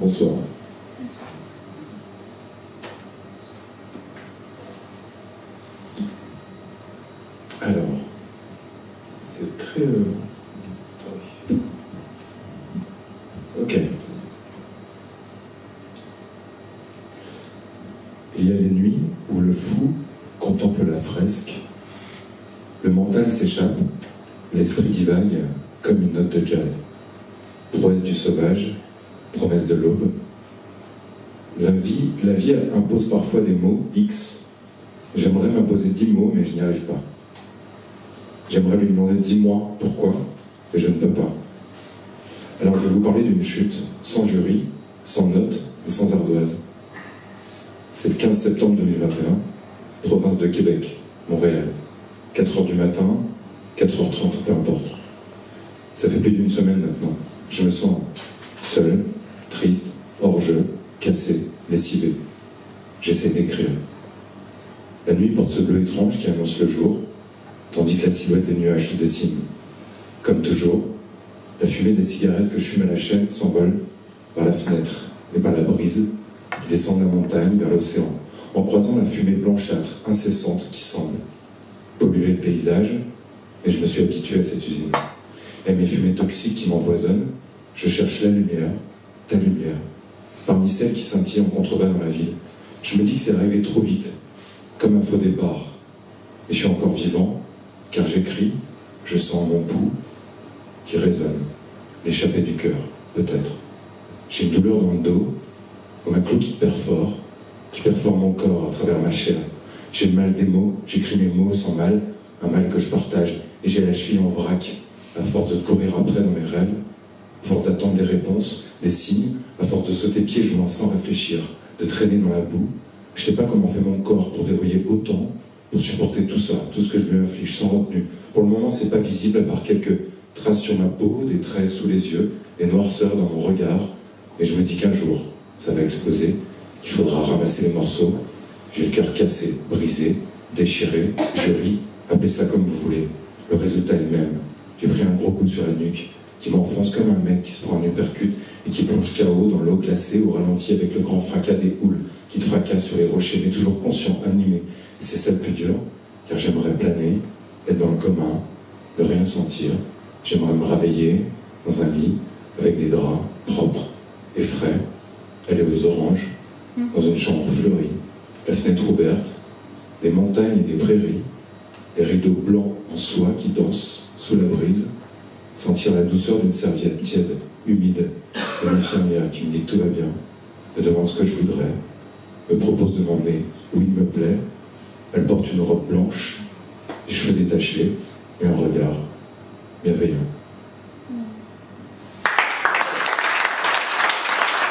Bonsoir. Alors, c'est très... Ok. Il y a des nuits où le fou contemple la fresque, le mental s'échappe, l'esprit divague comme une note de jazz. Prouesse du sauvage, promesse de l'aube. La vie impose parfois des mots X. J'aimerais m'imposer 10 mots, mais je n'y arrive pas. J'aimerais lui demander 10 mois pourquoi, mais je ne peux pas. Alors je vais vous parler d'une chute, sans jury, sans notes et sans ardoise. C'est le 15 septembre 2021, province de Québec, Montréal. 4h du matin, 4h30, peu importe. Ça fait plus d'une semaine maintenant. Je me sens seul, triste, hors jeu, cassé, lessivé. J'essaie d'écrire. La nuit porte ce bleu étrange qui annonce le jour, tandis que la silhouette des nuages se dessine. Comme toujours, la fumée des cigarettes que je fume à la chaîne s'envole par la fenêtre et par la brise qui descend de la montagne vers l'océan, en croisant la fumée blanchâtre, incessante qui semble polluer le paysage, et je me suis habitué à cette usine. Et mes fumées toxiques qui m'empoisonnent, je cherche la lumière, ta lumière, parmi celles qui scintillent en contrebas dans la ville. Je me dis que c'est arrivé trop vite, comme un faux départ. Et je suis encore vivant, car j'écris, je sens mon pouls qui résonne, l'échappée du cœur, peut-être. J'ai une douleur dans le dos, comme un clou qui perfore mon corps à travers ma chair. J'ai le mal des mots, j'écris mes mots sans mal, un mal que je partage, et j'ai la cheville en vrac, à force de courir après dans mes rêves, à force d'attendre des réponses, des signes, à force de sauter pieds joints sans réfléchir, de traîner dans la boue. Je sais pas comment fait mon corps pour débrouiller autant, pour supporter tout ça, tout ce que je lui inflige sans retenue. Pour le moment, c'est pas visible à part quelques traces sur ma peau, des traits sous les yeux, des noirceurs dans mon regard, et je me dis qu'un jour, ça va exploser, qu'il faudra ramasser les morceaux. J'ai le cœur cassé, brisé, déchiré, je ris, appelez ça comme vous voulez. Le résultat est le même. J'ai pris un gros coup sur la nuque, qui m'enfonce comme un mec qui se prend un uppercut et qui plonge KO dans l'eau glacée au ralenti avec le grand fracas des houles qui te fracassent sur les rochers, mais toujours conscient, animé. Et c'est ça le plus dur, car j'aimerais planer, être dans le commun, ne rien sentir. J'aimerais me réveiller dans un lit avec des draps propres et frais, aller aux oranges, dans une chambre fleurie, la fenêtre ouverte, des montagnes et des prairies, les rideaux blancs en soie qui dansent sous la brise, sentir la douceur d'une serviette tiède, humide, de l'infirmière qui me dit que tout va bien, me demande ce que je voudrais, me propose de m'emmener où il me plaît. Elle porte une robe blanche, les cheveux détachés et un regard bienveillant.